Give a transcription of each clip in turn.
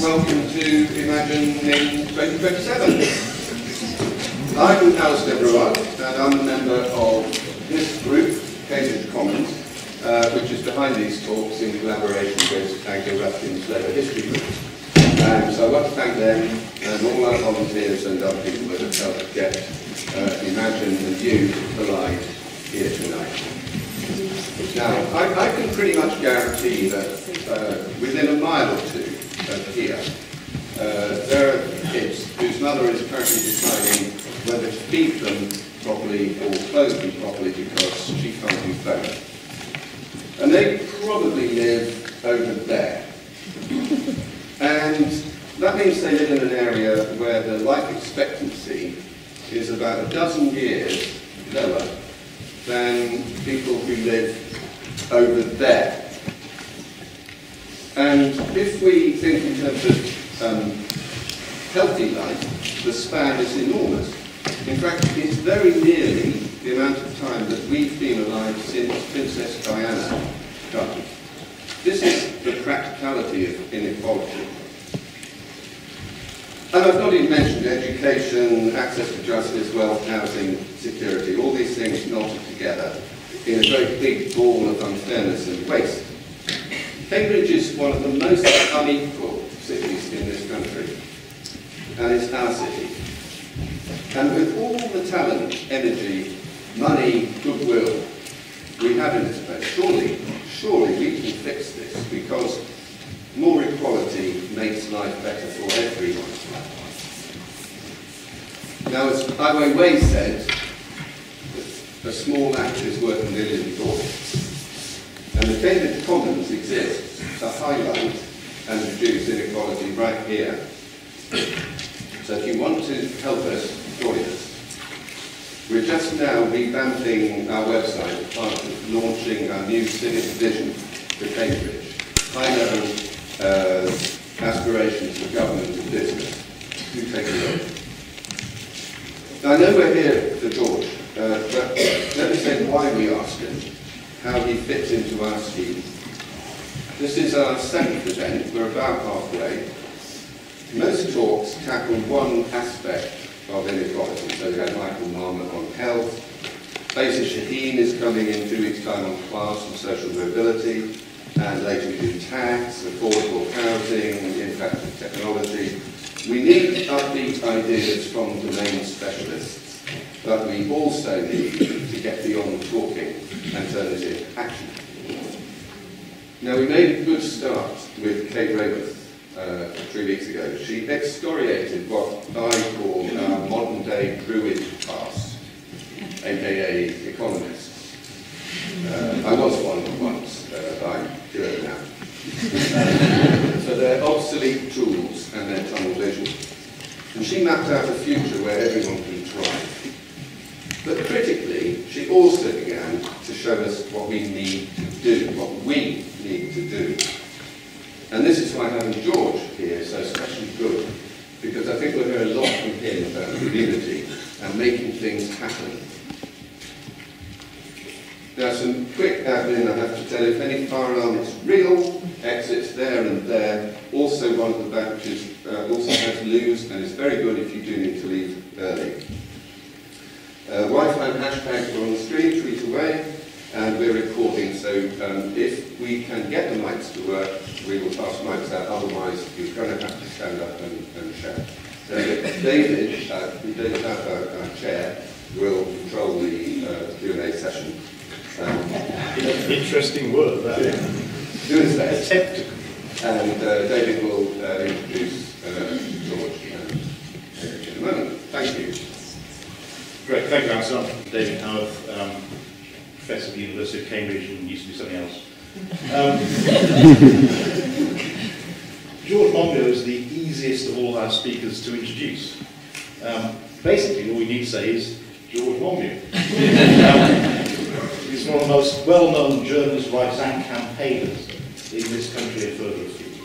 Welcome to Imagine2027. I'm Alistair Brewer, and I'm a member of this group, Cambridge Commons, which is behind these talks in collaboration with Anglia Ruskin's Labour History Group. So I want to thank them and all our volunteers and other people that have helped get Imagine and you alive here tonight. Now, I can pretty much guarantee that within a mile or two of here, there are kids whose mother is currently deciding whether to feed them properly or clothe them properly because she can't do both. And they probably live over there. And that means they live in an area where the life expectancy is about 12 years lower than people who live over there. And if we think in terms of healthy life, the span is enormous. In fact, it's very nearly the amount of time that we've been alive since Princess Diana died. This is the practicality of inequality. And I've not even mentioned education, access to justice, wealth, housing, security, all these things knotted together in a very big ball of unfairness and waste. Cambridge is one of the most unequal cities in this country, and it's our city. And with all the talent, energy, money, goodwill we have in this place, surely we can fix this, because more equality makes life better for everyone. Now, as Ai Weiwei said, a small act is worth a million dollars. And the Cambridge Commons exists to highlight and reduce inequality right here. So if you want to help us, join us. We're just now revamping our website as part of launching our new civic vision for Cambridge. High-level aspirations for government and business. Do take a look. Now, I know we're here for George, but let me say why we asked him, how he fits into our scheme. This is our 7th event, we're about halfway. Most talks tackle one aspect of inequality. So we had Michael Marmot on health, Faisal Shaheen is coming in 2 weeks' time on class and social mobility, and later we do tax, affordable housing, and the impact of technology. We need upbeat ideas from domain specialists, but we also need to get beyond talking and turn this into action. Now, we made a good start with Kate Raworth 3 weeks ago. She excoriated what I call our modern-day Druid past, aka economists. I was one once, I'm good now. So they're obsolete tools and their tunnel vision. And she mapped out a future where everyone can thrive. But critically, she also began to show us what we need to do, what we need to do. And this is why having George here is so especially good, because I think we'll hear a lot from him about community and making things happen. Now, some quick admin I have to tell you. If any fire alarm is real, exits there and there. Also, one of the benches also has loos and is very good if you do need to leave early. Wi-Fi and hashtags are on the screen, tweet away, and we're recording, so if we can get the mics to work, we will pass mics out, otherwise you're going to have to stand up and shout. So David, who does have a chair, will control the Q&A session. Interesting word, that. Do his best. And David will introduce George in a moment. Thank you. Great, thank you, Alistair. David Howard, Professor at the University of Cambridge and used to do something else. George Monbiot is the easiest of all our speakers to introduce. Basically, all we need to say is George Monbiot. He's one of the most well-known journalists, writers and campaigners in this country and further afield.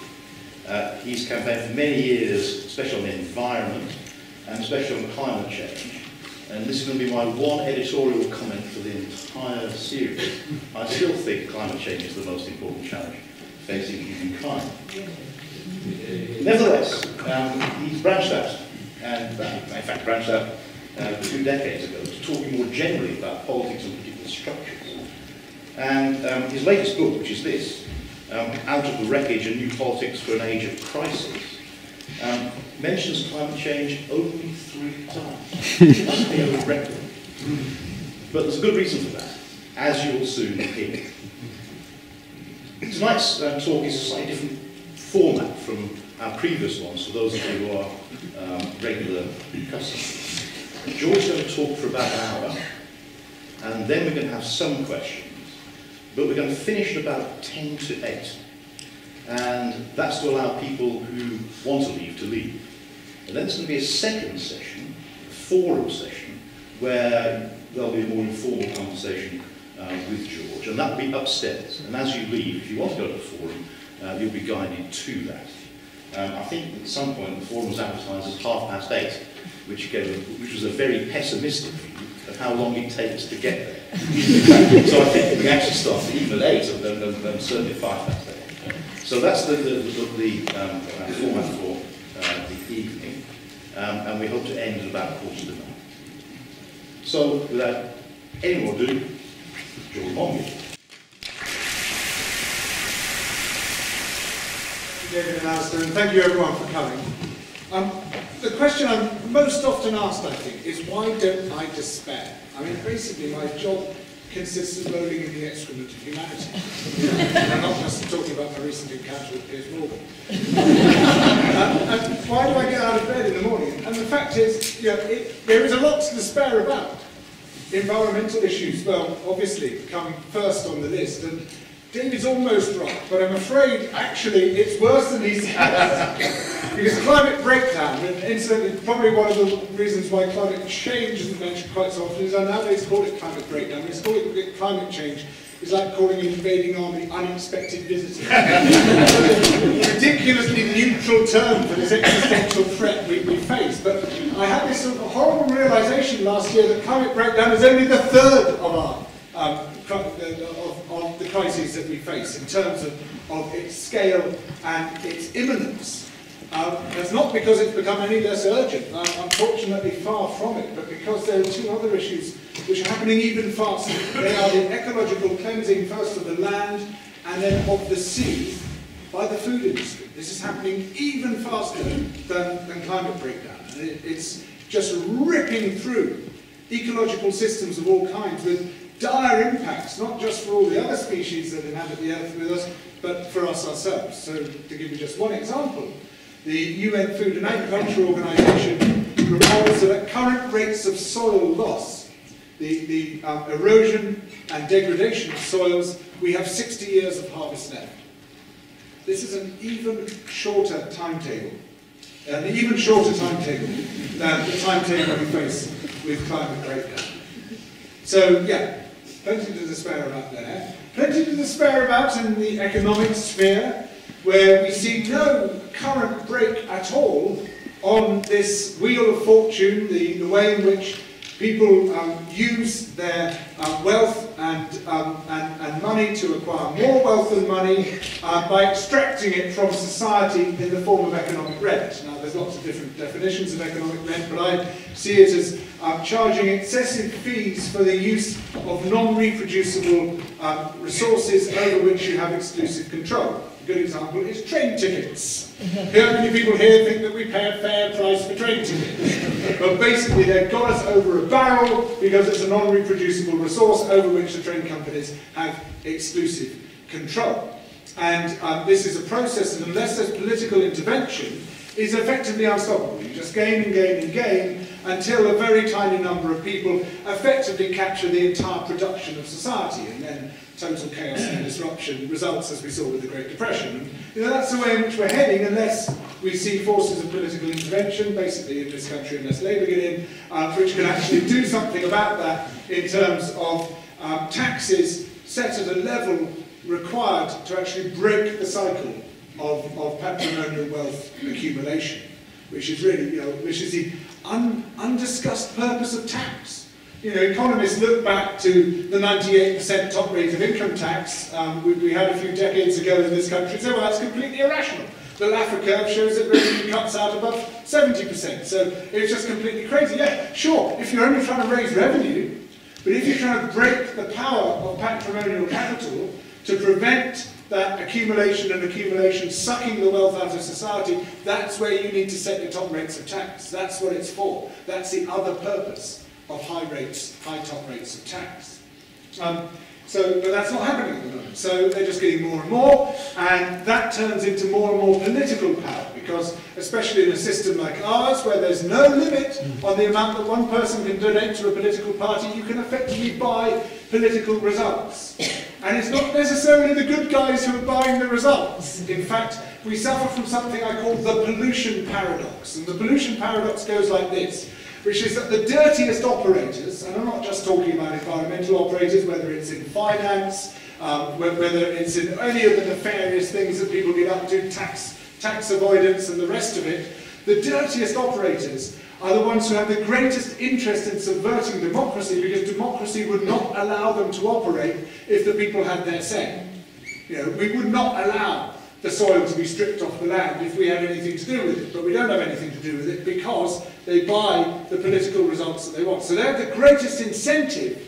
He's campaigned for many years, especially on the environment and especially on climate change. And this is going to be my one editorial comment for the entire series. I still think climate change is the most important challenge facing humankind. Nevertheless, he's branched out, and in fact branched out 2 decades ago, to talking more generally about politics and political structures. And his latest book, which is this, Out of the Wreckage, A New Politics for an Age of Crisis, mentions climate change only 3 times. That's a record. But there's a good reason for that, as you will soon hear. Tonight's talk is a slightly different format from our previous ones, for those of you who are regular customers. George's going to talk for about an hour, and then we're going to have some questions, but we're going to finish at about 10 to 8. And that's to allow people who want to leave. And then there's going to be a second session, a forum session, where there'll be a more informal conversation with George, and that'll be upstairs. And as you leave, if you want to go to the forum, you'll be guided to that. I think at some point the forum was advertised as 8:30, which was a very pessimistic view of how long it takes to get there. So I think we actually start even at 8, and then certainly 8:05. So that's the format for the evening, and we hope to end at about 8:45. So without any more ado, George Monbiot. David and Alistair, and thank you everyone for coming. The question I'm most often asked, I think, is why don't I despair? I mean, basically my job consists of rolling in the excrement of humanity. And I'm not just talking about my recent encounter with Piers Morgan. And why do I get out of bed in the morning? And the fact is, there is a lot to despair about. Environmental issues, well, obviously, come first on the list. And David's almost right, but I'm afraid, actually, it's worse than he says. Because climate breakdown, and incidentally, probably one of the reasons why climate change isn't mentioned quite so often is I nowadays call it climate breakdown. It's called it climate change. It's like calling an invading army unexpected visitors. A ridiculously neutral term for this existential threat we face. But I had this sort of horrible realization last year that climate breakdown is only the third of our of the crises that we face in terms of its scale and its imminence. That's not because it's become any less urgent, unfortunately far from it, but because there are 2 other issues which are happening even faster. They are the ecological cleansing first of the land and then of the sea by the food industry. This is happening even faster than climate breakdown. And it's just ripping through ecological systems of all kinds with dire impacts, not just for all the other species that inhabit the earth with us, but for us ourselves. So to give you just one example, the UN Food and Agriculture Organization reports that at current rates of soil loss, the erosion and degradation of soils, we have 60 years of harvest left. This is an even shorter timetable, than the timetable we face with climate breakdown. So yeah, plenty to despair about there. Plenty to despair about in the economic sphere, where we see no current break at all on this wheel of fortune, the way in which people use their wealth and money to acquire more wealth and money by extracting it from society in the form of economic rent. Now, there's lots of different definitions of economic rent, but I see it as charging excessive fees for the use of non-reproducible resources over which you have exclusive control. A good example is train tickets. How many people here think that we pay a fair price for train tickets? But basically they've got us over a barrel because it's a non-reproducible resource over which the train companies have exclusive control. And this is a process that, unless there's political intervention, is effectively unstoppable. You just gain and gain and gain until a very tiny number of people effectively capture the entire production of society, and then total chaos and disruption results, as we saw with the Great Depression. And, that's the way in which we're heading, unless we see forces of political intervention, basically in this country, unless Labour get in, which can actually do something about that in terms of taxes set at a level required to actually break the cycle of patrimonial wealth accumulation, which is really, which is the undiscussed purpose of tax. Economists look back to the 98% top rate of income tax we had a few decades ago in this country and say, well, that's completely irrational. The Laffer curve shows that revenue cuts out above 70%. So it's just completely crazy. Yeah, sure, if you're only trying to raise revenue, but if you're trying to break the power of patrimonial capital to prevent that accumulation sucking the wealth out of society, that's where you need to set your top rates of tax. That's what it's for. That's the other purpose of high top rates of tax. But that's not happening at the moment. So they're just getting more and more, and that turns into more and more political power, because especially in a system like ours, where there's no limit on the amount that one person can donate to a political party, you can effectively buy political results. And it's not necessarily the good guys who are buying the results. In fact, we suffer from something I call the pollution paradox. And the pollution paradox goes like this, which is that the dirtiest operators, and I'm not just talking about environmental operators, whether it's in finance, whether it's in any of the nefarious things that people get up to, tax avoidance and the rest of it, the dirtiest operators are the ones who have the greatest interest in subverting democracy, because democracy would not allow them to operate if the people had their say. You know, we would not allow the soil to be stripped off the land if we had anything to do with it, but we don't have anything to do with it because they buy the political results that they want. So they have the greatest incentive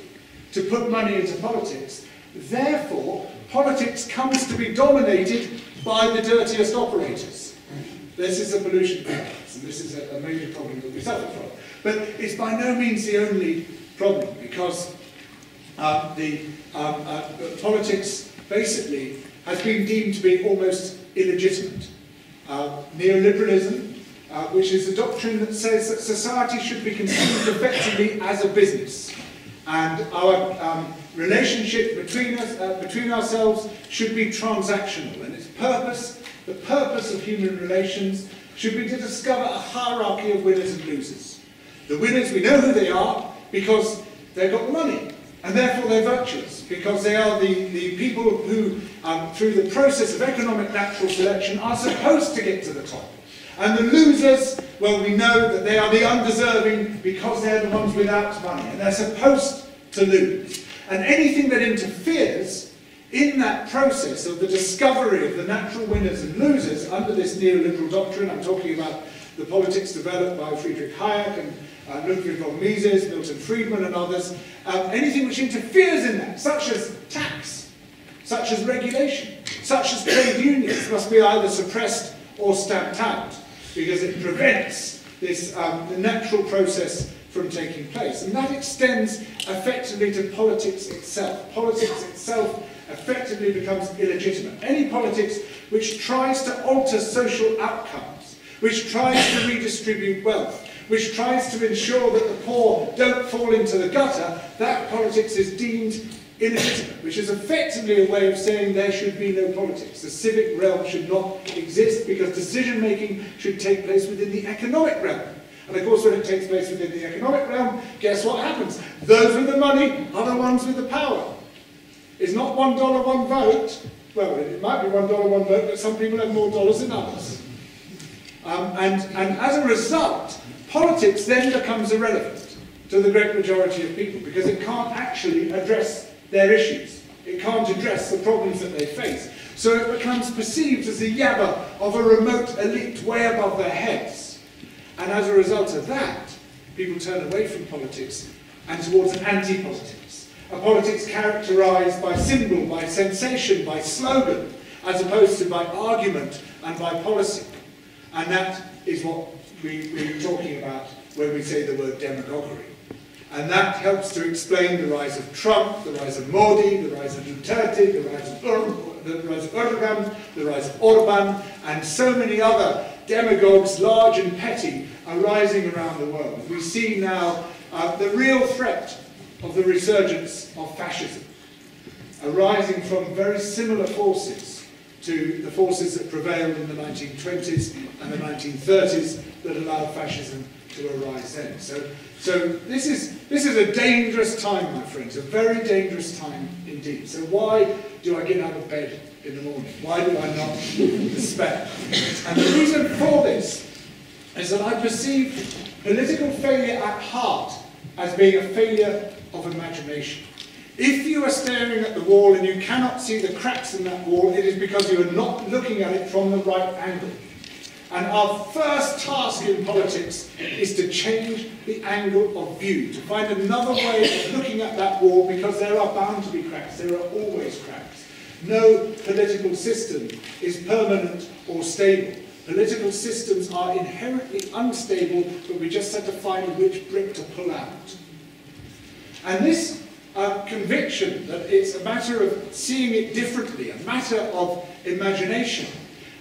to put money into politics. Therefore, politics comes to be dominated by the dirtiest operators. This is a pollution paradox, and this is a major problem that we suffer from. But it's by no means the only problem, because politics basically has been deemed to be almost illegitimate. Neoliberalism, which is a doctrine that says that society should be considered effectively as a business, and our relationship between ourselves should be transactional, and its purpose, the purpose of human relations, should be to discover a hierarchy of winners and losers. The winners, we know who they are because they've got the money, and therefore they're virtuous, because they are the people who, through the process of economic natural selection, are supposed to get to the top. And the losers, well, we know that they are the undeserving because they're the ones without money, and they're supposed to lose. And anything that interferes in that process of the discovery of the natural winners and losers under this neoliberal doctrine, I'm talking about the politics developed by Friedrich Hayek and Ludwig von Mises, Milton Friedman and others, anything which interferes in that, such as tax, such as regulation, such as trade unions, must be either suppressed or stamped out, because it prevents this the natural process from taking place. And that extends effectively to politics itself. Politics itself effectively becomes illegitimate. Any politics which tries to alter social outcomes, which tries to redistribute wealth, which tries to ensure that the poor don't fall into the gutter, that politics is deemed illegitimate, which is effectively a way of saying there should be no politics. The civic realm should not exist, because decision-making should take place within the economic realm. And of course, when it takes place within the economic realm, guess what happens? Those with the money are the ones with the power. It's not $1, one vote. Well, it might be $1, one vote, but some people have more dollars than others. And as a result, politics then becomes irrelevant to the great majority of people, because it can't actually address their issues. It can't address the problems that they face. So it becomes perceived as a yabber of a remote elite way above their heads. And as a result of that, people turn away from politics and towards an anti-politics. A politics characterized by symbol, by sensation, by slogan, as opposed to by argument and by policy. And that is what we're talking about when we say the word demagoguery. And that helps to explain the rise of Trump, the rise of Modi, the rise of Duterte, the rise of Erdogan, the rise of Orban, and so many other demagogues, large and petty, are rising around the world. We see now the real threat of the resurgence of fascism, arising from very similar forces to the forces that prevailed in the 1920s and the 1930s that allowed fascism to arise then. So this is a dangerous time, my friends, a very dangerous time indeed. So why do I get out of bed in the morning? Why do I not despair? And the reason for this is that I perceive political failure at heart as being a failure of imagination. If you are staring at the wall and you cannot see the cracks in that wall, it is because you are not looking at it from the right angle. And our first task in politics is to change the angle of view, to find another way of looking at that wall, because there are bound to be cracks, there are always cracks. No political system is permanent or stable. Political systems are inherently unstable, but we just have to find which brick to pull out. And this conviction that it's a matter of seeing it differently, a matter of imagination,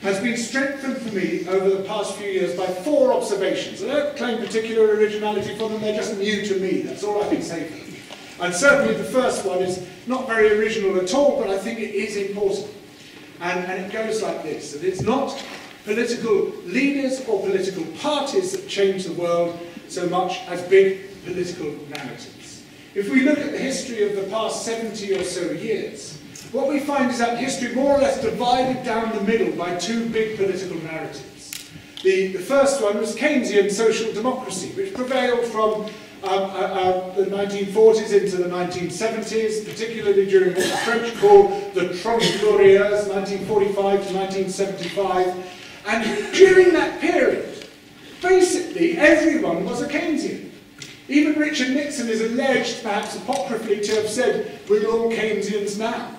has been strengthened for me over the past few years by 4 observations. I don't claim particular originality from them, they're just new to me, that's all I can say for them. And certainly the first one is not very original at all, but I think it is important. And it goes like this, that it's not political leaders or political parties that change the world so much as big political narratives. If we look at the history of the past 70 or so years, what we find is that history more or less divided down the middle by 2 big political narratives. The first one was Keynesian social democracy, which prevailed from the 1940s into the 1970s, particularly during what the French call the Trente Glorieuses, 1945 to 1975. And during that period, basically everyone was a Keynesian. Even Richard Nixon is alleged, perhaps apocryphally, to have said, we're all Keynesians now.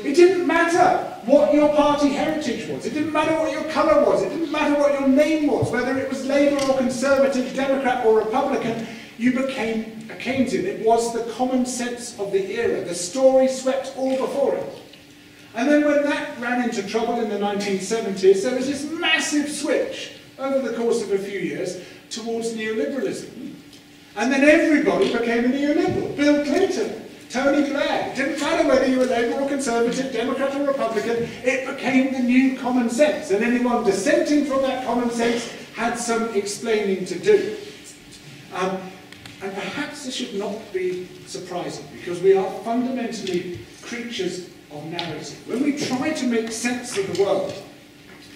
It didn't matter what your party heritage was. It didn't matter what your colour was. It didn't matter what your name was, whether it was Labour or Conservative, Democrat or Republican. You became a Keynesian. It was the common sense of the era. The story swept all before it. And then when that ran into trouble in the 1970s, there was this massive switch over the course of a few years towards neoliberalism. And then everybody became a neoliberal. Bill Clinton, Tony Blair. It didn't matter whether you were Labour or Conservative, Democrat or Republican, it became the new common sense. And anyone dissenting from that common sense had some explaining to do. And perhaps this should not be surprising, because we are fundamentally creatures of narrative. When we try to make sense of the world,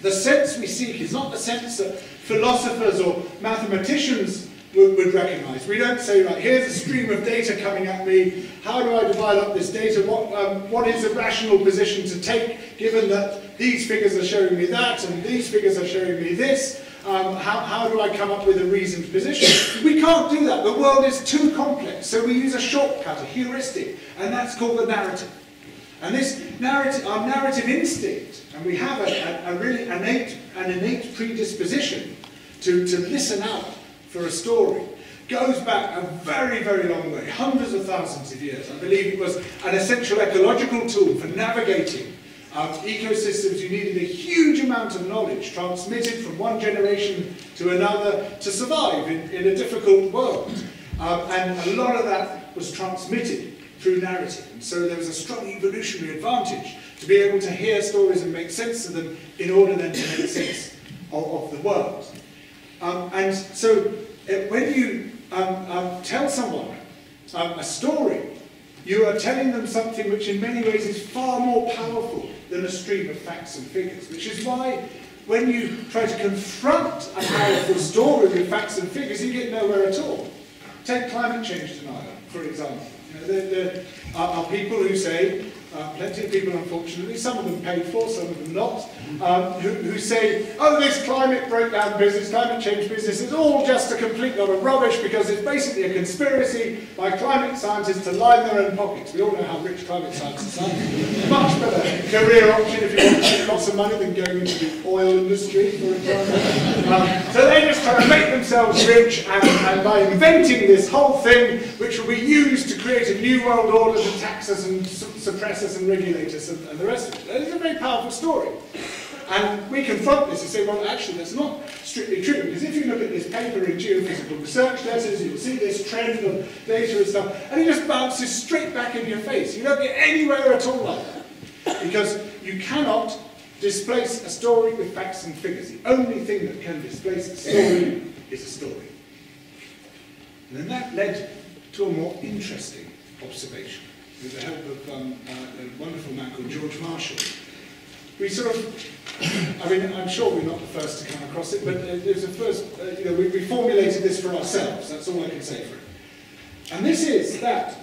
the sense we seek is not the sense that philosophers or mathematicians would recognise. We don't say, right, here's a stream of data coming at me, how do I divide up this data, what is a rational position to take, given that these figures are showing me that, and these figures are showing me this, how do I come up with a reasoned position? We can't do that, the world is too complex, so we use a shortcut, a heuristic, and that's called the narrative. And this narrative, our narrative instinct, and we have a really innate predisposition to listen out for a story, goes back a very, very long way, hundreds of thousands of years. I believe it was an essential ecological tool for navigating ecosystems. You needed a huge amount of knowledge transmitted from one generation to another to survive in a difficult world. And a lot of that was transmitted through narrative. And so there was a strong evolutionary advantage to be able to hear stories and make sense of them in order then to make sense of the world. And so when you tell someone a story, you are telling them something which in many ways is far more powerful than a stream of facts and figures, which is why when you try to confront a powerful story with facts and figures, you get nowhere at all. Take climate change denial, for example. You know, there are people who say, plenty of people unfortunately, some of them paid for, some of them not, who say, oh, this climate breakdown business, climate change business is all just a complete lot of rubbish because it's basically a conspiracy by climate scientists to line their own pockets. We all know how rich climate scientists are. Much better career option if you want to make lots of money than going into the oil industry, for example. So they're just trying to make themselves rich, and by inventing this whole thing, which will be used to create a new world order to tax us and suppress us and regulate us and the rest of it. That is a very powerful story. And we confront this and say, well, actually, that's not strictly true. Because if you look at this paper in Geophysical Research Letters, you'll see this trend of data and stuff, and it just bounces straight back in your face. You don't get anywhere at all like that. Because you cannot displace a story with facts and figures. The only thing that can displace a story is a story. And then that led to a more interesting observation, with the help of a wonderful man called George Marshall. We sort of, I mean, I'm sure we're not the first to come across it, but it was the first, you know, we formulated this for ourselves, that's all I can say for it. And this is that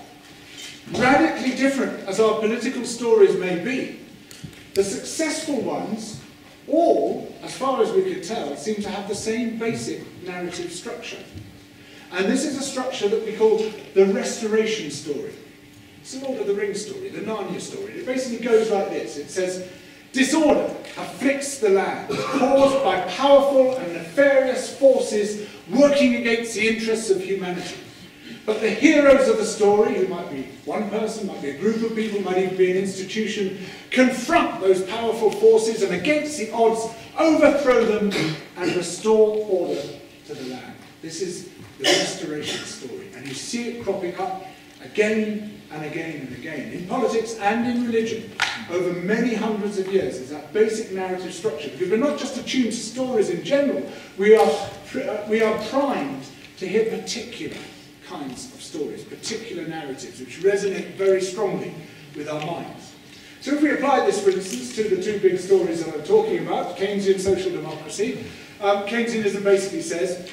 radically different as our political stories may be, the successful ones all, as far as we could tell, seem to have the same basic narrative structure. And this is a structure that we call the restoration story. It's the Lord of the Rings story, the Narnia story. It basically goes like this. It says, disorder afflicts the land, caused by powerful and nefarious forces working against the interests of humanity. But the heroes of the story, who might be one person, might be a group of people, might even be an institution, confront those powerful forces and against the odds overthrow them and restore order to the land. This is the restoration story, and you see it cropping up again and again and again, in politics and in religion, over many hundreds of years. There's that basic narrative structure, because we're not just attuned to stories in general, we are primed to hear particular kinds of stories, particular narratives, which resonate very strongly with our minds. So if we apply this, for instance, to the two big stories that I'm talking about, Keynesian social democracy, Keynesianism basically says,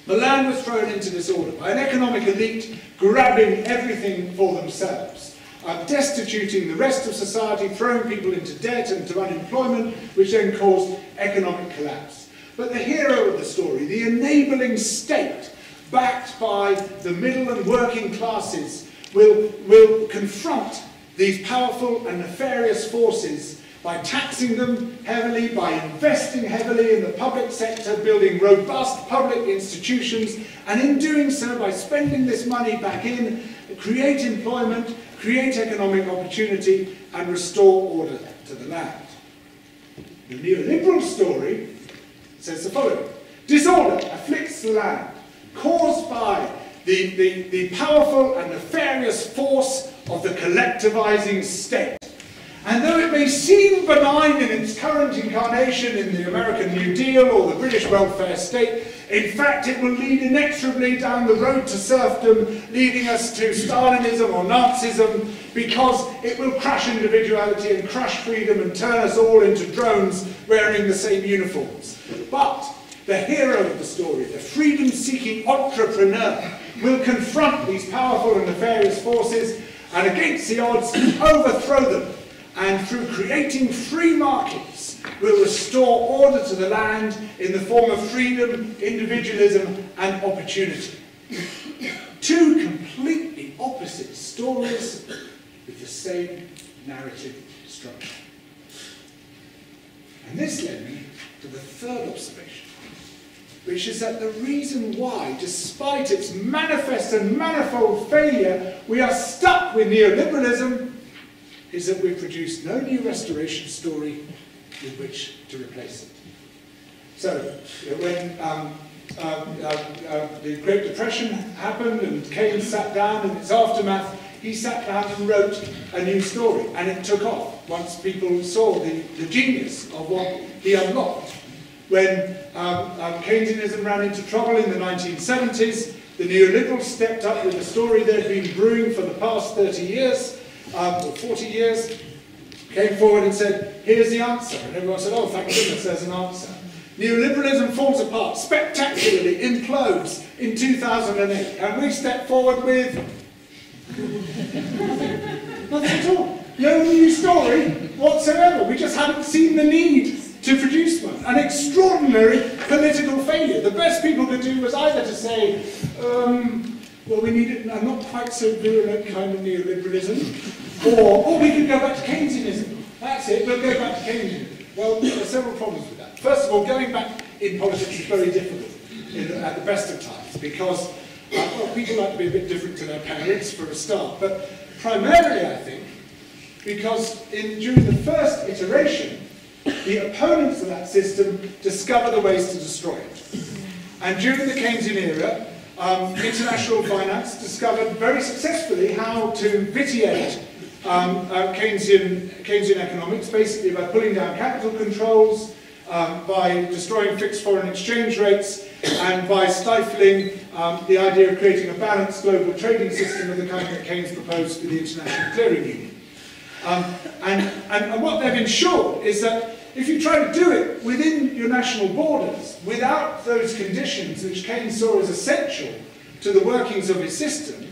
the land was thrown into disorder by an economic elite grabbing everything for themselves, destituting the rest of society, throwing people into debt and to unemployment, which then caused economic collapse. But the hero of the story, the enabling state, backed by the middle and working classes, will confront these powerful and nefarious forces by taxing them heavily, by investing heavily in the public sector, building robust public institutions, and in doing so, by spending this money back in, create employment, create economic opportunity, and restore order to the land. The neoliberal story says the following: disorder afflicts the land, caused by the powerful and nefarious force of the collectivizing state. And though it may seem benign in its current incarnation in the American New Deal or the British welfare state, in fact it will lead inexorably down the road to serfdom, leading us to Stalinism or Nazism, because it will crush individuality and crush freedom and turn us all into drones wearing the same uniforms. But the hero of the story, the freedom-seeking entrepreneur, will confront these powerful and nefarious forces and against the odds overthrow them, and through creating free markets will restore order to the land in the form of freedom, individualism and opportunity. Two completely opposite stories with the same narrative structure. And this led me to the third observation, which is that the reason why, despite its manifest and manifold failure, we are stuck with neoliberalism is that we produce no new restoration story with which to replace it. So, when the Great Depression happened and Keynes sat down in its aftermath, he sat down and wrote a new story, and it took off once people saw the genius of what he unlocked. When Keynesianism ran into trouble in the 1970s, the neoliberals stepped up with a story they'd been brewing for the past 30 years, or 40 years, came forward and said, here's the answer. And everyone said, oh, thank goodness, there's an answer. Neoliberalism falls apart, spectacularly implodes in 2008. And we stepped forward with nothing at all. No new story whatsoever. We just hadn't seen the need to produce one. An extraordinary political failure. The best people could do was either to say, well, we need a not quite so virulent kind of neoliberalism, or we could go back to Keynesianism. That's it, we'll go back to Keynesianism. Well, there are several problems with that. First of all, going back in politics is very difficult at the best of times, because well, people like to be a bit different to their parents, for a start. But primarily, I think, because during the first iteration, the opponents of that system discover the ways to destroy it. And during the Keynesian era, international finance discovered very successfully how to vitiate Keynesian economics, basically by pulling down capital controls, by destroying fixed foreign exchange rates, and by stifling the idea of creating a balanced global trading system of the kind that Keynes proposed for the International Clearing Union. And what they've ensured is that if you try to do it within your national borders, without those conditions which Keynes saw as essential to the workings of his system,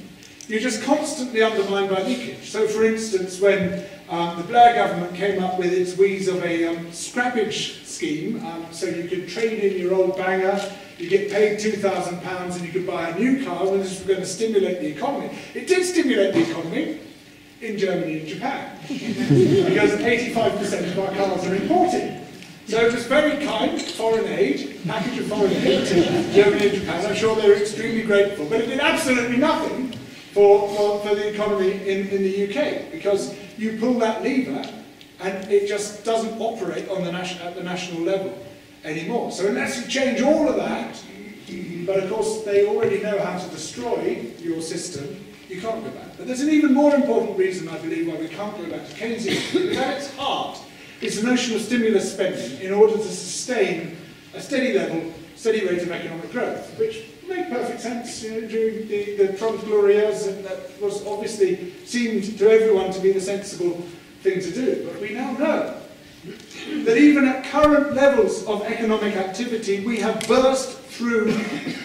you're just constantly undermined by leakage. So for instance, when the Blair government came up with its wheeze of a scrappage scheme, so you could trade in your old banger, you get paid £2,000 and you could buy a new car, when this was going to stimulate the economy. It did stimulate the economy in Germany and Japan, because 85% of our cars are imported. So it was very kind foreign aid, package of foreign aid to Germany and Japan. I'm sure they were extremely grateful, but it did absolutely nothing for the economy in the UK, because you pull that lever and it just doesn't operate on the at the national level anymore. So unless you change all of that, but of course they already know how to destroy your system, you can't go back. But there's an even more important reason, I believe, why we can't go back to Keynesianism, because at its heart, it's the notion of stimulus spending in order to sustain a steady level, steady rate of economic growth, which made perfect sense, you know, during the Trump glorias, and that was obviously seemed to everyone to be the sensible thing to do. But we now know that even at current levels of economic activity, we have burst through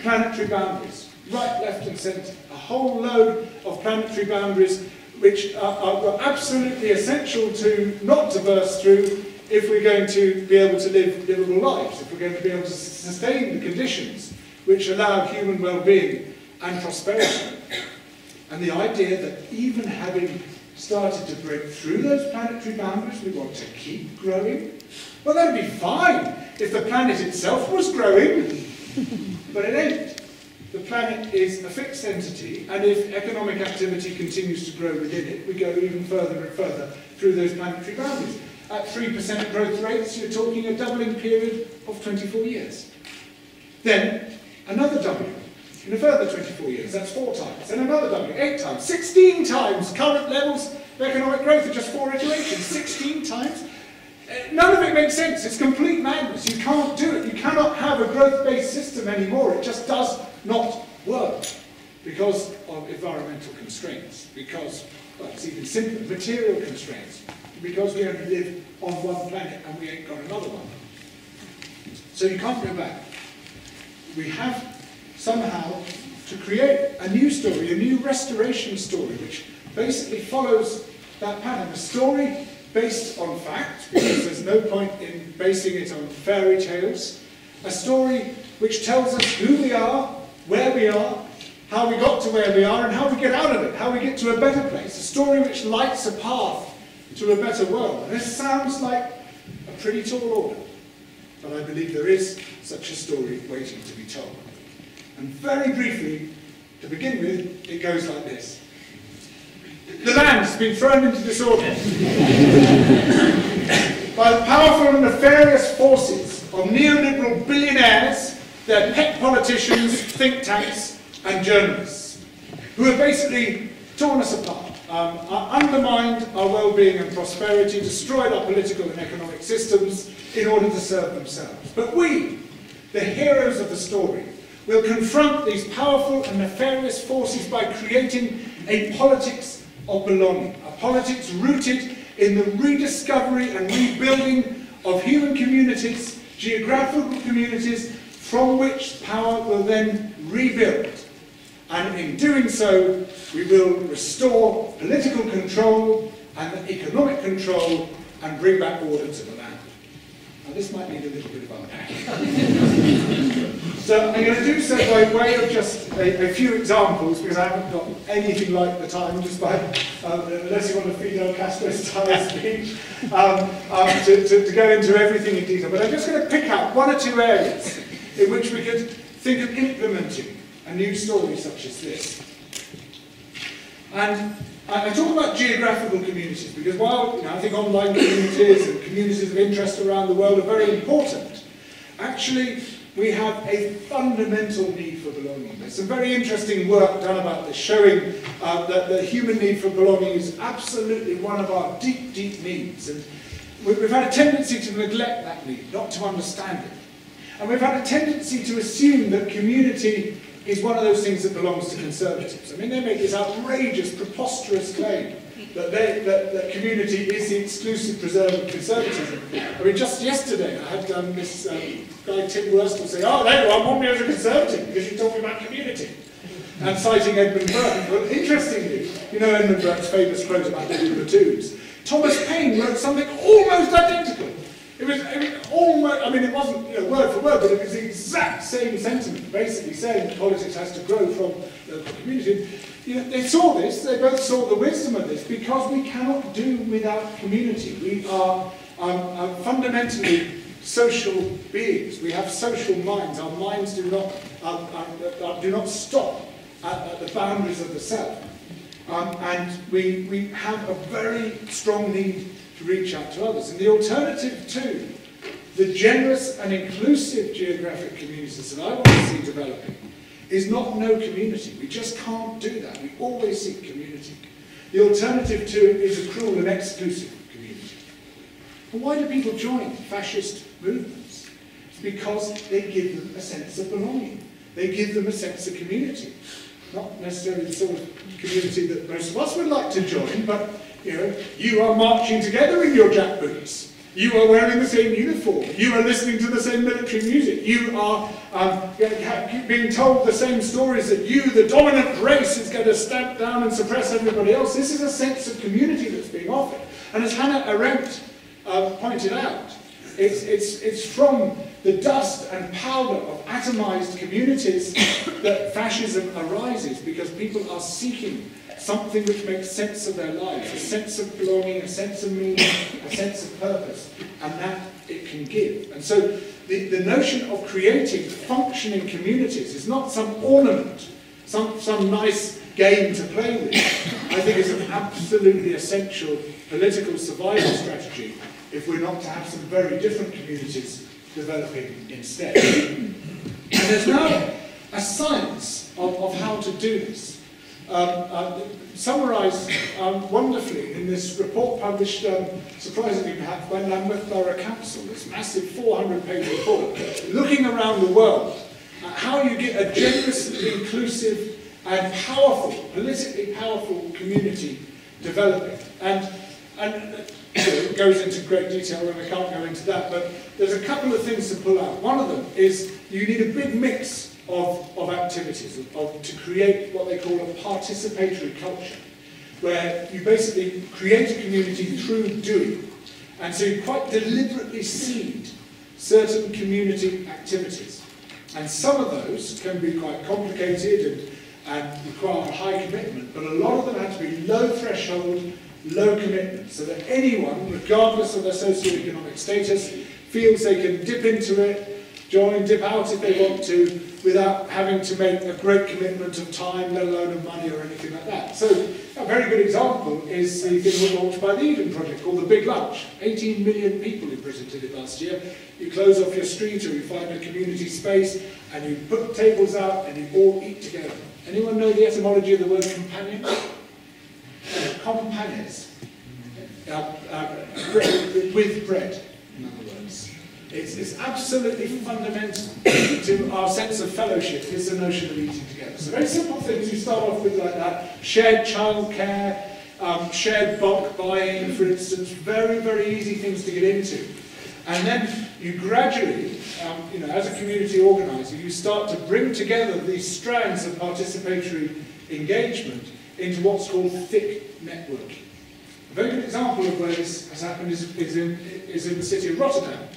planetary boundaries, right, left and centre, a whole load of planetary boundaries which are absolutely essential to not to burst through if we're going to be able to live livable lives, if we're going to be able to sustain the conditions which allow human well-being and prosperity. And the idea that even having started to break through those planetary boundaries, we want to keep growing, well, that'd be fine if the planet itself was growing, but it ain't. The planet is a fixed entity, and if economic activity continues to grow within it, we go even further and further through those planetary boundaries. At 3% growth rates, you're talking a doubling period of 24 years. Then, another doubling in a further 24 years, that's 4 times. Then another doubling, 8 times, 16 times current levels of economic growth are just 4 iterations, 16 times. None of it makes sense. It's complete madness. You can't do it. You cannot have a growth-based system anymore. It just does not work because of environmental constraints, because, well, it's even simpler, material constraints, because we only live on one planet and we ain't got another one. So you can't go back. We have somehow to create a new story, a new restoration story, which basically follows that pattern. A story based on fact, because there's no point in basing it on fairy tales. A story which tells us who we are, where we are, how we got to where we are, and how we get out of it, how we get to a better place. A story which lights a path to a better world. And this sounds like a pretty tall order, but I believe there is such a story waiting to be told. And very briefly, to begin with, it goes like this. The land's been thrown into disorder by the powerful and nefarious forces of neoliberal billionaires, their pet politicians, think tanks, and journalists, who have basically torn us apart, undermined our well-being and prosperity, destroyed our political and economic systems in order to serve themselves. But we, the heroes of the story, will confront these powerful and nefarious forces by creating a politics of belonging, a politics rooted in the rediscovery and rebuilding of human communities, geographical communities, from which power will then rebuild. And in doing so, we will restore political control and economic control and bring back order to the land. Now this might need a little bit of unpacking. So I'm going to do so by way of just a few examples, because I haven't got anything like the time, despite, unless you want a Fidel Castro style speech, to go into everything in detail. But I'm just going to pick out 1 or 2 areas in which we could think of implementing a new story such as this. And I talk about geographical communities because while I think online communities and communities of interest around the world are very important, actually we have a fundamental need for belonging. There's some very interesting work done about this, showing that the human need for belonging is absolutely one of our deep, deep needs. And we've had a tendency to neglect that need, not to understand it. And we've had a tendency to assume that community is one of those things that belongs to conservatives. I mean, they make this outrageous, preposterous claim that community is the exclusive preserve of conservatism. I mean, just yesterday I had this guy Tim Worstel say, "Oh, there you are, Monbiot is a conservative because you're talking about community." and citing Edmund Burke. Well, interestingly, you know Edmund Burke's famous quote about the platoons. Thomas Paine wrote something almost identical. It was almost, I mean, it wasn't word for word, but it was the exact same sentiment, basically saying that politics has to grow from the community. They saw this, they both saw the wisdom of this, because we cannot do without community. We are fundamentally social beings. We have social minds. Our minds do not stop at the boundaries of the self. And we have a very strong need to reach out to others. And the alternative to the generous and inclusive geographic communities that I want to see developing is not no community. We just can't do that. We always seek community. The alternative to it is a cruel and exclusive community. And why do people join fascist movements? It's because they give them a sense of belonging. They give them a sense of community. Not necessarily the sort of community that most of us would like to join, but you are marching together in your jackboots. You are wearing the same uniform. You are listening to the same military music. You are being told the same stories that you, the dominant race, is going to stamp down and suppress everybody else. This is a sense of community that's being offered. And as Hannah Arendt pointed out, it's from the dust and powder of atomized communities that fascism arises, because people are seeking something which makes sense of their lives, a sense of belonging, a sense of meaning, a sense of purpose, and that it can give. And so the notion of creating functioning communities is not some ornament, some nice game to play with. I think it's an absolutely essential political survival strategy if we're not to have some very different communities developing instead. And there's now a science of how to do this. Summarised wonderfully in this report published, surprisingly perhaps, by Lambeth Borough Council, this massive 400-page report, looking around the world at how you get a generous, inclusive and powerful, politically powerful community developing. And it goes into great detail and I can't go into that, but there's a couple of things to pull out. One of them is you need a big mix of activities, to create what they call a participatory culture, where you basically create a community through doing. And so you quite deliberately seed certain community activities. And some of those can be quite complicated and require high commitment, but a lot of them have to be low threshold, low commitment, so that anyone, regardless of their socioeconomic status, feels they can dip into it, join, dip out if they want to, without having to make a great commitment of time, let alone of money or anything like that. So a very good example is the thing launched by the Eden Project called the Big Lunch. 18 million people in Britain did it last year. You close off your street or you find a community space and you put tables out and you all eat together. Anyone know the etymology of the word companion? Companions. With bread, in other words. It's absolutely fundamental to our sense of fellowship, is the notion of eating together. So very simple things you start off with like that. Shared childcare, shared bulk buying, for instance. Very, very easy things to get into. And then you gradually, as a community organiser, you start to bring together these strands of participatory engagement into what's called thick networking. A very good example of where this has happened is in the city of Rotterdam.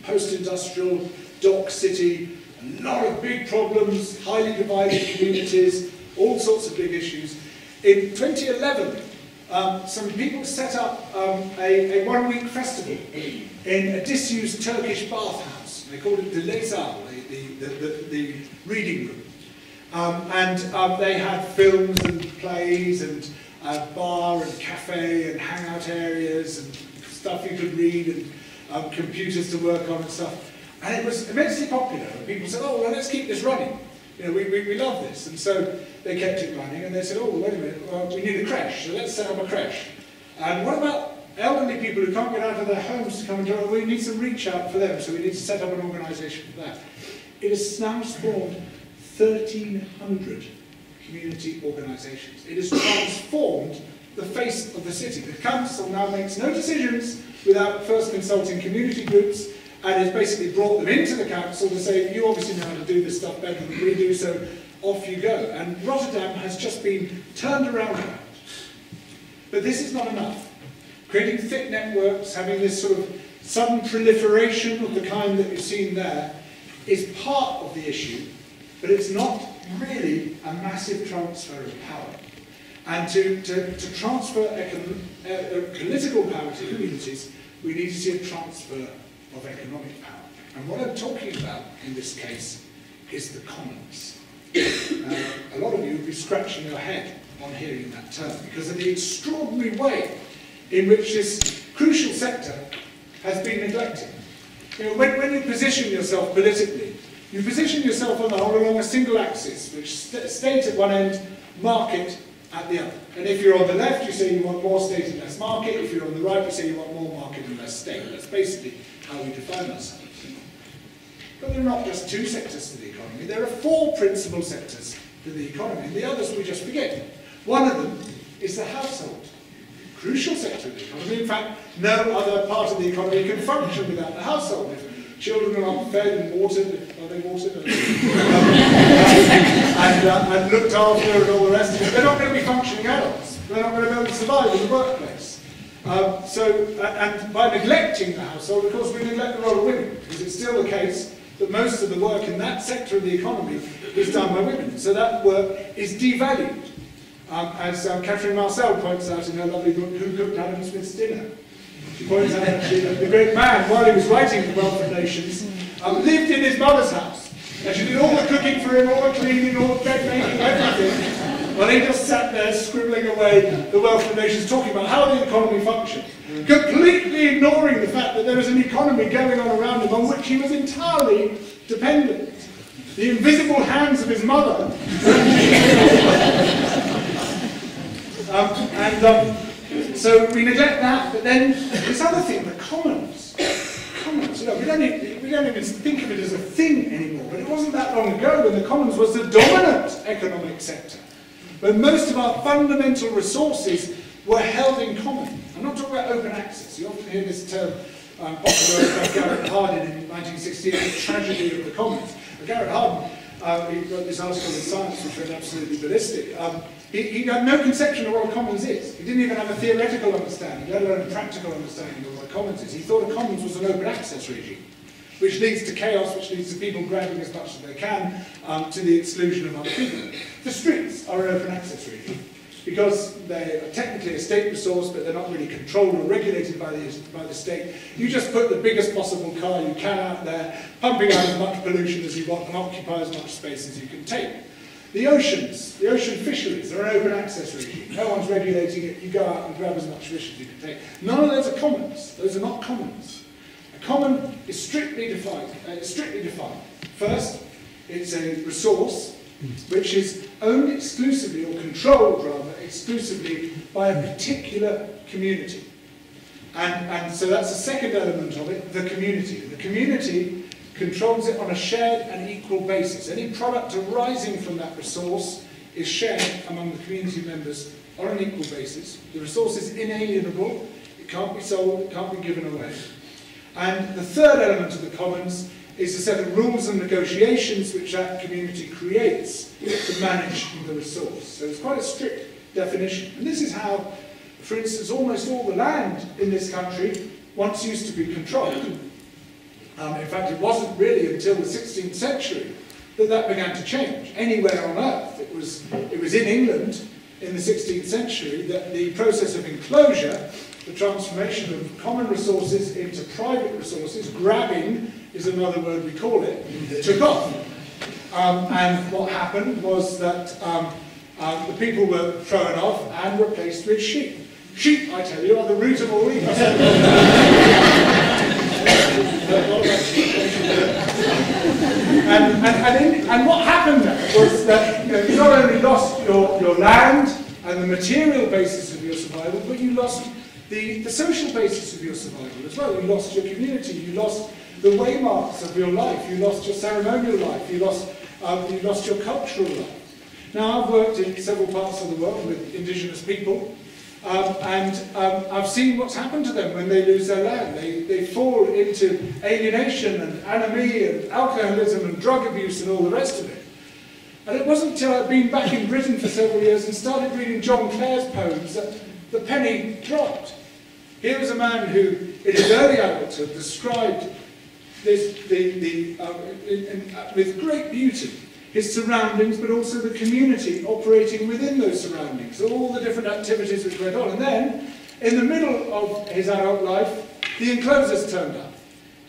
Post-industrial, dock city, a lot of big problems, highly divided communities, all sorts of big issues. In 2011, some people set up a one-week festival in a disused Turkish bathhouse. They called it the Lezal, the reading room. They had films and plays and bar and cafe and hangout areas and stuff you could read and computers to work on and stuff. And it was immensely popular. And people said, oh, well, let's keep this running. We love this. And so they kept it running and they said, oh, wait a minute, well, we need a creche, so let's set up a creche. And what about elderly people who can't get out of their homes to come and join? We need some reach out for them, so we need to set up an organisation for that. It has now spawned 1,300 community organisations. It has transformed the face of the city. The council now makes no decisions without first consulting community groups, and has basically brought them into the council to say, you obviously know how to do this stuff better than we do, so off you go. And Rotterdam has just been turned around about. But this is not enough. Creating thick networks, having this sort of sudden proliferation of the kind that you've seen there, is part of the issue, but it's not really a massive transfer of power. And to transfer political power to communities, we need to see a transfer of economic power. And what I'm talking about in this case is the commons. A lot of you will be scratching your head on hearing that term because of the extraordinary way in which this crucial sector has been neglected. You know, when you position yourself politically, you position yourself on the whole along a single axis, which state at one end, market at the other. And if you're on the left, you say you want more state and less market. If you're on the right, you say you want more market and less state. That's basically how we define ourselves. But there are not just two sectors to the economy. There are four principal sectors to the economy, and the others we just forget. One of them is the household. Crucial sector of the economy. In fact, no other part of the economy can function without the household. If children are not fed and watered, are they watered? and looked after and all the rest of it, they're not going to be functioning adults. They're not going to be able to survive in the workplace. And by neglecting the household, of course, we neglect the role of women, because it's still the case that most of the work in that sector of the economy is done by women. So that work is devalued. As Catherine Marcel points out in her lovely book, Who Cooked Adam Smith's Dinner? She points out actually that the great man, while he was writing The Wealth of Nations, lived in his mother's house. And she did all the cooking for him, all the cleaning, all the bed making, everything. Well, he just sat there scribbling away The Wealth of Nations, talking about how the economy functioned, completely ignoring the fact that there was an economy going on around him on which he was entirely dependent. The invisible hands of his mother. So we neglect that, but then this other thing, the commons. Commons, you know, we don't even think of it as a thing anymore, but it wasn't that long ago when the commons was the dominant economic sector, when most of our fundamental resources were held in common. I'm not talking about open access. You often hear this term popularised by Garrett Hardin in 1968, the tragedy of the commons. Garrett Hardin, he wrote this article in Science which went absolutely ballistic. He had no conception of what a commons is. He didn't even have a theoretical understanding, let alone a practical understanding of what a commons is. He thought a commons was an open access regime, which leads to chaos, which leads to people grabbing as much as they can to the exclusion of other people. The streets are an open access regime because they are technically a state resource, but they're not really controlled or regulated by the state. You just put the biggest possible car you can out there, pumping out as much pollution as you want and occupy as much space as you can take. The oceans, the ocean fisheries are an open access regime. No one's regulating it. You go out and grab as much fish as you can take. None of those are commons. Those are not commons. A common is strictly defined. First, it's a resource which is owned exclusively, or controlled rather, exclusively by a particular community. And so that's the second element of it, the community. The community controls it on a shared and equal basis. Any product arising from that resource is shared among the community members on an equal basis. The resource is inalienable, it can't be sold, it can't be given away. And the third element of the commons is a set of rules and negotiations which that community creates to manage the resource. So it's quite a strict definition. And this is how, for instance, almost all the land in this country once used to be controlled. In fact, it wasn't really until the 16th century that that began to change. Anywhere on earth, it was in England in the 16th century that the process of enclosure, the transformation of common resources into private resources, grabbing is another word we call it, took off. And what happened was that the people were thrown off and replaced with sheep. Sheep, I tell you, are the root of all evil. And what happened there was that you not only lost your land and the material basis of your survival, but you lost the social basis of your survival as well. You lost your community, you lost the waymarks of your life, you lost your ceremonial life, you lost your cultural life. Now, I've worked in several parts of the world with indigenous people, and I've seen what's happened to them when they lose their land. They fall into alienation and anomie and alcoholism and drug abuse and all the rest of it. And it wasn't until I'd been back in Britain for several years and started reading John Clare's poems that the penny dropped. Here was a man who, in his early adulthood, described this, with great beauty his surroundings, but also the community operating within those surroundings, all the different activities which went on. And then, in the middle of his adult life, the enclosures turned up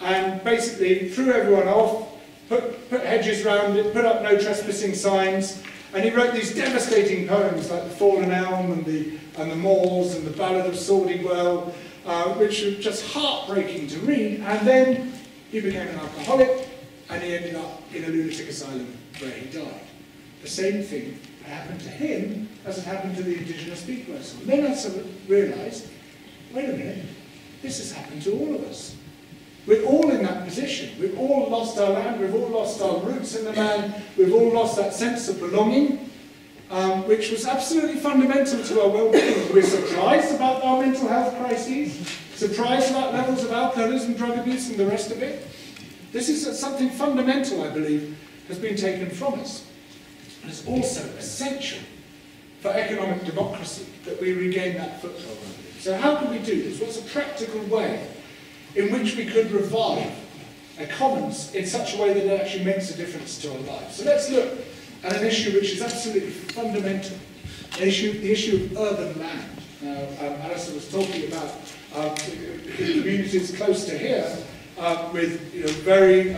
and basically threw everyone off, put hedges round it, put up no trespassing signs, and he wrote these devastating poems like The Fallen Elm and the Moors and the Ballad of Sordidwell, which were just heartbreaking to read. And then he became an alcoholic, and he ended up in a lunatic asylum where he died. The same thing happened to him as it happened to the indigenous people I saw. And then I sort of realised, wait a minute, this has happened to all of us. We're all in that position. We've all lost our land, we've all lost our roots in the land, we've all lost that sense of belonging, which was absolutely fundamental to our well-being. We're surprised about our mental health crises, surprised about levels of alcoholism, drug abuse and the rest of it. This is something fundamental, I believe, has been taken from us. And it's also essential for economic democracy that we regain that foothold. So how can we do this? What's a practical way in which we could revive a commons in such a way that it actually makes a difference to our lives? So let's look at an issue which is absolutely fundamental, the issue of urban land. Now, Alison was talking about communities close to here with very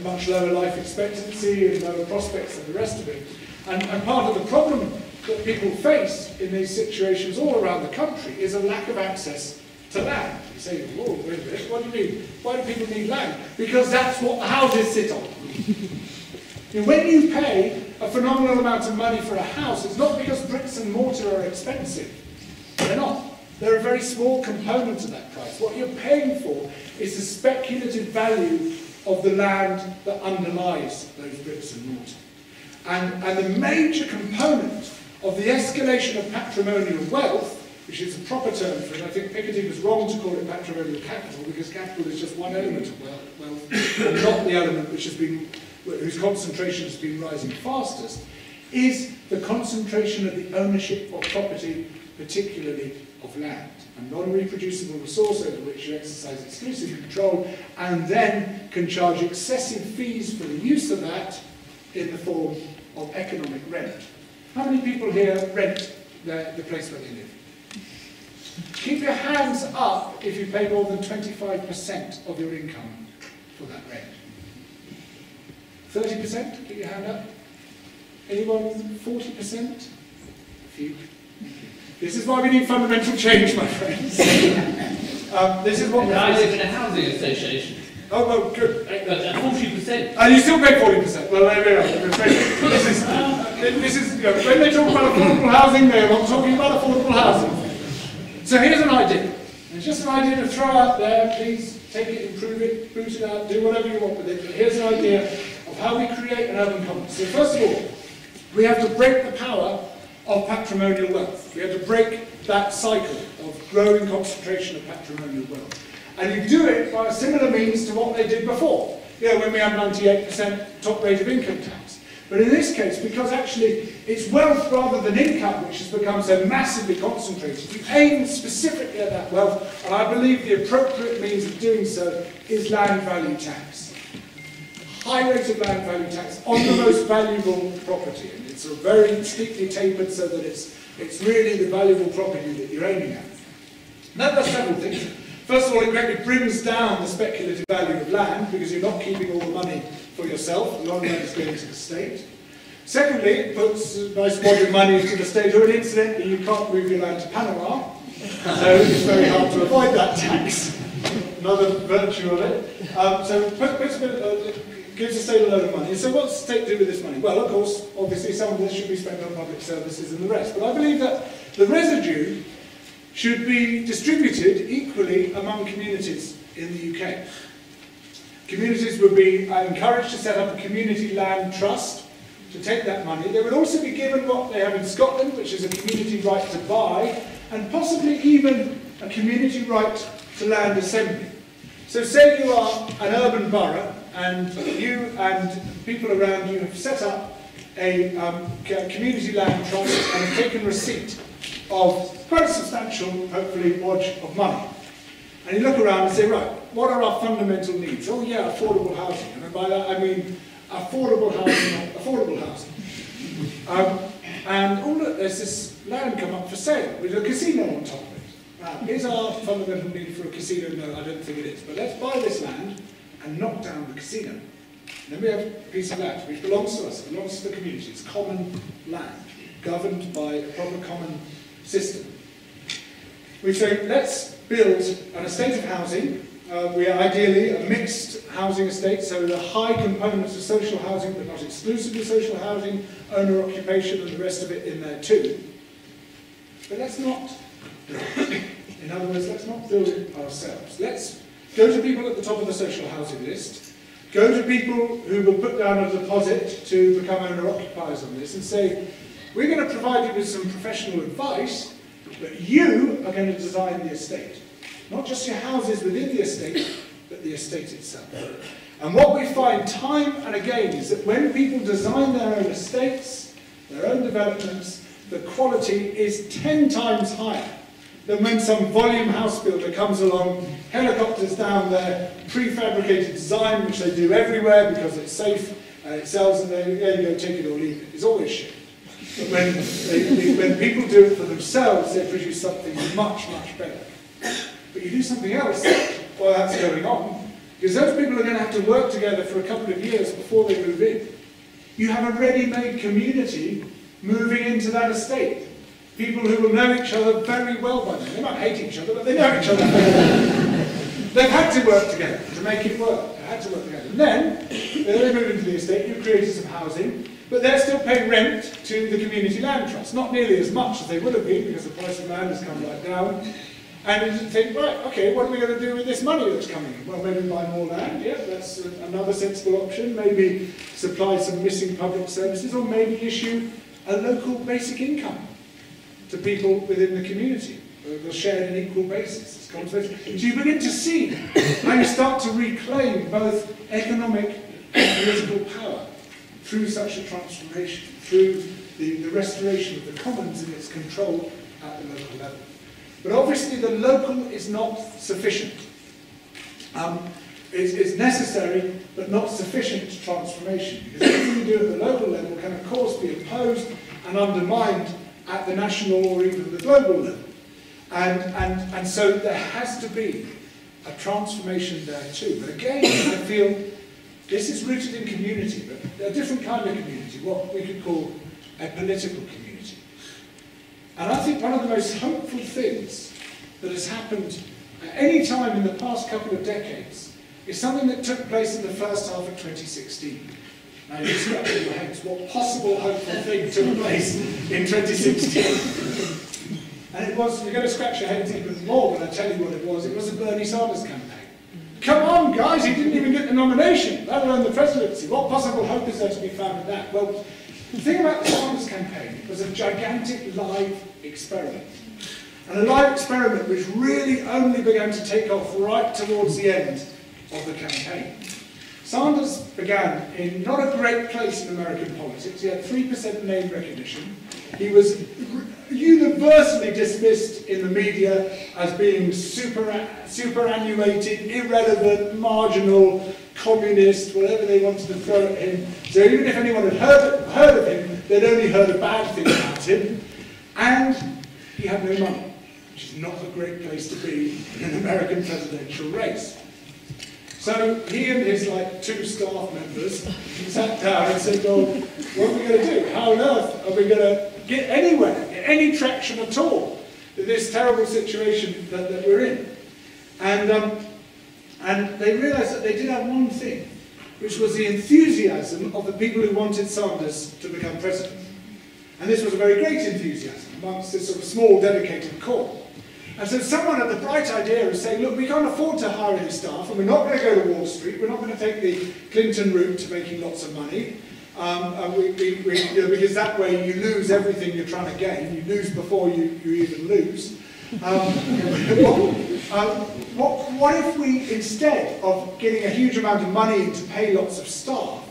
much lower life expectancy and lower prospects than the rest of it. And part of the problem that people face in these situations all around the country is a lack of access to land. You say, whoa, wait a minute, what do you mean? Why do people need land? Because that's what the houses sit on. When you pay a phenomenal amount of money for a house, it's not because bricks and mortar are expensive. They're not. They're a very small component of that price. What you're paying for is the speculative value of the land that underlies those bricks and mortar. And the major component of the escalation of patrimonial wealth, which is a proper term for it, I think Piketty was wrong to call it patrimonial capital, because capital is just one element of wealth, and not the element which has been, whose concentration has been rising fastest, is the concentration of the ownership of property, particularly of land, a non-reproducible resource over which you exercise exclusive control and then can charge excessive fees for the use of that in the form of economic rent. How many people here rent the place where they live? Keep your hands up if you pay more than 25% of your income for that rent. 30%? Keep your hand up. Anyone 40%? A few. This is why we need fundamental change, my friends. This is what I live in a housing association. Oh, well, good. But at 40%. And you still pay 40%. Well, there we are. This is when they talk about affordable housing, they're not talking about affordable housing. So here's an idea. It's just an idea to throw out there. Please take it, improve it, boot it out, do whatever you want with it. But here's an idea of how we create an urban commons. So first of all, we have to break the power of patrimonial wealth. We have to break that cycle of growing concentration of patrimonial wealth. And you do it by a similar means to what they did before, when we had 98% top rate of income tax. But in this case, because actually it's wealth rather than income which has become so massively concentrated, you aim specifically at that wealth, and I believe the appropriate means of doing so is land value tax. High rate of land value tax on the most valuable property, and it's very steeply tapered so that it's really the valuable property that you're aiming at. That does several things. First of all, it brings down the speculative value of land because you're not keeping all the money for yourself. A lot of money is going to the state. Secondly, it puts a nice wad of money to the state, or incidentally, you can't move your land to Panama, so it's very hard to avoid that tax. Another virtue of it. So it gives the state a load of money. So what does the state do with this money? Well, of course, obviously some of this should be spent on public services and the rest. But I believe that the residue should be distributed equally among communities in the UK. Communities would be encouraged to set up a community land trust to take that money. They would also be given what they have in Scotland, which is a community right to buy, and possibly even a community right to land assembly. So say you are an urban borough, and you and people around you have set up a community land trust and have taken receipt of quite a substantial, hopefully, wodge of money. And you look around and say, right, what are our fundamental needs? Oh yeah, affordable housing. And by that I mean affordable housing, not affordable housing. And oh look, there's this land come up for sale with a casino on top of it. Now, is our fundamental need for a casino? No, I don't think it is. But let's buy this land and knock down the casino. And then we have a piece of land which belongs to us, it belongs to the community. It's common land, governed by a proper common system. We say, let's build an estate of housing. We are ideally a mixed housing estate, so the high components of social housing, but not exclusively social housing, owner occupation and the rest of it in there too. But let's not build it. In other words, let's not build it ourselves. Let's go to people at the top of the social housing list, go to people who will put down a deposit to become owner occupiers on this and say, we're going to provide you with some professional advice, but you are going to design the estate. Not just your houses within the estate, but the estate itself. And what we find time and again is that when people design their own estates, their own developments, the quality is 10 times higher than when some volume house builder comes along, helicopters down their prefabricated design, which they do everywhere because it's safe and it sells, and they, there you go, take it or leave it. It's always shit. But when people do it for themselves, they produce something much, much better. But you do something else while that's going on, because those people are going to have to work together for a couple of years before they move in. You have a ready-made community moving into that estate. People who will know each other very well by now. They might hate each other, but they know each other very well. They've had to work together to make it work. They've had to work together. And then they move into the estate, you've created some housing, but they're still paying rent to the community land trust. Not nearly as much as they would have been, because the price of land has come right down. And you think, right, okay, what are we going to do with this money that's coming in? Well, maybe buy more land, yeah, that's another sensible option. Maybe supply some missing public services, or maybe issue a local basic income to people within the community. They'll share it on an equal basis. So you begin to see how you start to reclaim both economic and political power through such a transformation, through the restoration of the commons and its control at the local level. But obviously the local is not sufficient. It's necessary, but not sufficient transformation. Because everything you do at the local level can of course be opposed and undermined at the national or even the global level. And so there has to be a transformation there too. But again, I feel this is rooted in community, but a different kind of community, what we could call a political community. And I think one of the most hopeful things that has happened at any time in the past couple of decades is something that took place in the first half of 2016. Now you're scratching your heads, what possible hopeful thing took place in 2016? And it was, you're going to scratch your heads even more when I tell you what it was the Bernie Sanders campaign. Come on guys, he didn't even get the nomination, let alone the presidency. What possible hope is there to be found in that? Well, the thing about the Sanders campaign was a gigantic live experiment. And a live experiment which really only began to take off right towards the end of the campaign. Sanders began in not a great place in American politics. He had 3% name recognition. He was universally dismissed in the media as being superannuated, irrelevant, marginal, communist, whatever they wanted to throw at him. So even if anyone had heard of him, they'd only heard a bad thing about him. And he had no money, which is not a great place to be in an American presidential race. So he and his two staff members sat down and said, well, what are we going to do? How on earth are we going to get anywhere, get any traction at all in this terrible situation that we're in? And they realised that they did have one thing, which was the enthusiasm of the people who wanted Sanders to become president. And this was a very great enthusiasm amongst this sort of small, dedicated core. And so someone had the bright idea of saying, look, we can't afford to hire any staff, and we're not going to go to Wall Street, we're not going to take the Clinton route to making lots of money, because that way you lose everything you're trying to gain, you lose before you even lose. What if we, instead of getting a huge amount of money to pay lots of staff,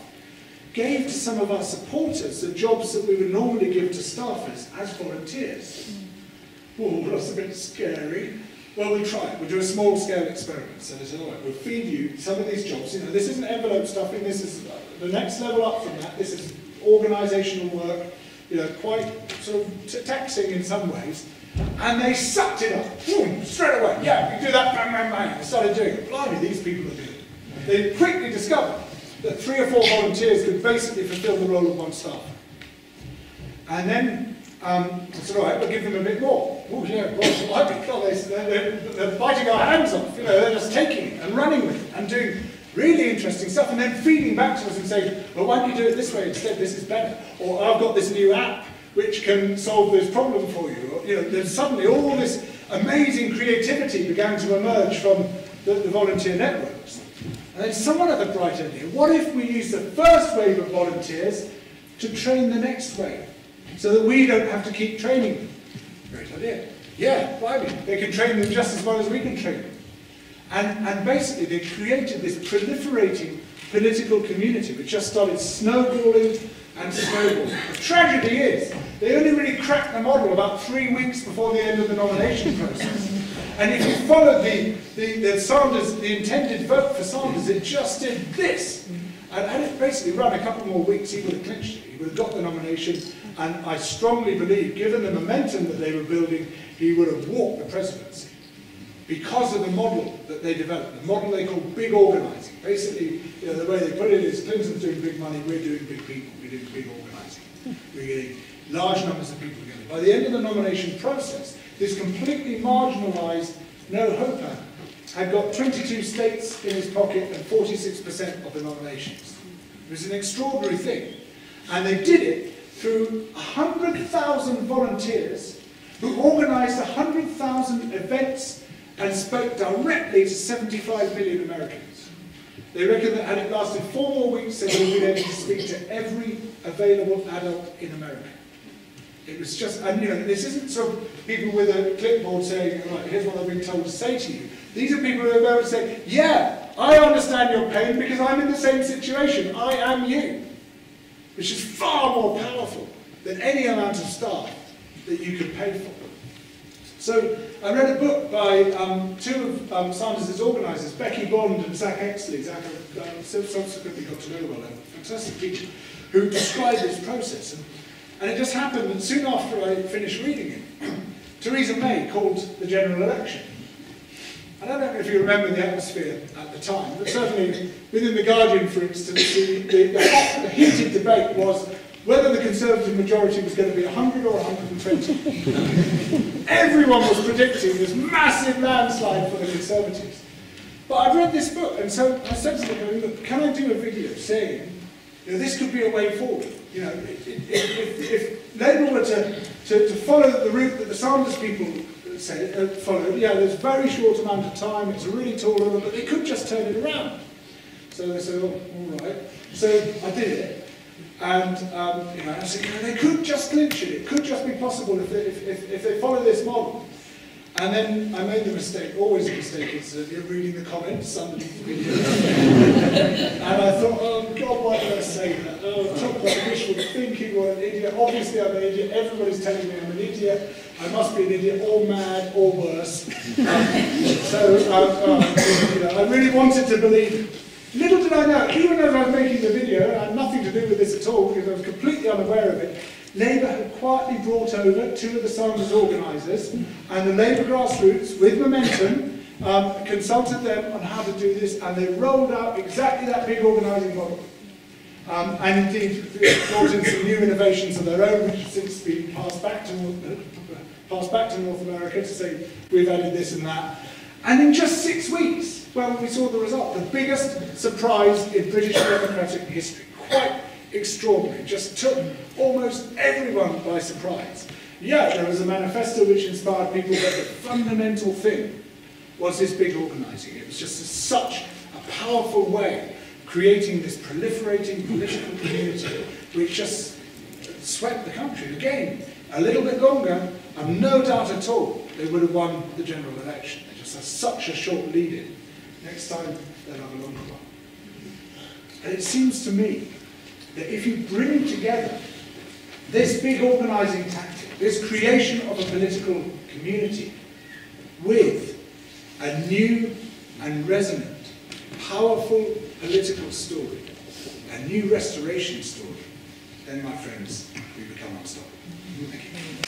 gave to some of our supporters the jobs that we would normally give to staffers as volunteers. Oh, that's a bit scary. Well, we'll try it. We'll do a small-scale experiment. So they said, all right, we'll feed you some of these jobs. You know, this isn't envelope stuffing. This is the next level up from that. This is organisational work, you know, quite sort of taxing in some ways. And they sucked it up, boom, straight away. Yeah, we do that, bang, bang, bang. They started doing it. Blimey, these people are good. They quickly discovered that 3 or 4 volunteers could basically fulfil the role of one staff. And then I said, all right, we'll give them a bit more. Oh yeah, well, they're biting our hands off. You know, they're just taking it and running with it and doing really interesting stuff, and then feeding back to us and saying, well, why don't you do it this way instead? This is better. Or I've got this new app which can solve this problem for you. Or, you know, there's suddenly all this amazing creativity began to emerge from the volunteer networks. And then someone had the bright idea, what if we use the first wave of volunteers to train the next wave, so that we don't have to keep training them? Great idea. Yeah, right. They can train them just as well as we can train them. And basically they created this proliferating political community which just started snowballing and snowballing. The tragedy is, they only really cracked the model about 3 weeks before the end of the nomination process. And if you followed the Sanders, the intended vote for Sanders, it just did this. And had it basically run a couple more weeks, he would have clinched it. He would have got the nomination. And I strongly believe, given the momentum that they were building, he would have walked the presidency. Because of the model that they developed, the model they call big organising. Basically, you know, the way they put it is, Clinton's doing big money, we're doing big people, we're doing big organising. We're getting large numbers of people together. By the end of the nomination process, this completely marginalised no-hoper had got 22 states in his pocket and 46% of the nominations. It was an extraordinary thing. And they did it through 100,000 volunteers who organised 100,000 events and spoke directly to 75 million Americans. They reckon that had it lasted 4 more weeks, they would have been able to speak to every available adult in America. It was just, and you know, this isn't sort of people with a clipboard saying, right, here's what I've been told to say to you. These are people who are able to say, yeah, I understand your pain because I'm in the same situation. I am you. Which is far more powerful than any amount of staff that you could pay for. So I read a book by 2 of Sanders' organisers, Becky Bond and Zach Exley. Zach subsequently got to know well, a fantastic teacher, who described this process. And it just happened that soon after I finished reading it, Theresa May called the general election. I don't know if you remember the atmosphere at the time, but certainly within The Guardian, for instance, the heated debate was whether the Conservative majority was going to be 100 or 120. Everyone was predicting this massive landslide for the Conservatives. But I read this book, and so I said to them, look, can I do a video saying, you know, this could be a way forward? You know, if Labour were to follow the route that the Sanders people followed, yeah, there's a very short amount of time, it's a really tall order, but they could just turn it around. So they said, oh, all right. So I did it. And you know, I said, you know, they could just clinch it. It could just be possible if they follow this model. And then I made the mistake, always a mistake, is you're reading the comments underneath the video. And I thought, oh God, why did I say that? Oh, talk about wishful thinking, what an idiot. Obviously I'm an idiot, everybody's telling me I'm an idiot. I must be an idiot, or mad, or worse. You know, I really wanted to believe it. Little did I know, even as I was making the video, I had nothing to do with this at all, because I was completely unaware of it, Labour had quietly brought over 2 of the Sanders organisers, and the Labour grassroots, with momentum, consulted them on how to do this, and they rolled out exactly that big organising model. And indeed, brought in some new innovations of their own, which have since been passed back to North America to say, we've added this and that. And in just 6 weeks, well, we saw the result. The biggest surprise in British democratic history. Quite extraordinary. Just took almost everyone by surprise. Yeah, there was a manifesto which inspired people, but the fundamental thing was this big organising. It was just such a powerful way of creating this proliferating political community which just swept the country. Again, a little bit longer, and no doubt at all, they would have won the general election. They just had such a short lead-in. Next time, they'll have a longer one. And it seems to me that if you bring together this big organising tactic, this creation of a political community, with a new and resonant, powerful political story, a new restoration story, then, my friends, we become unstoppable. Thank you.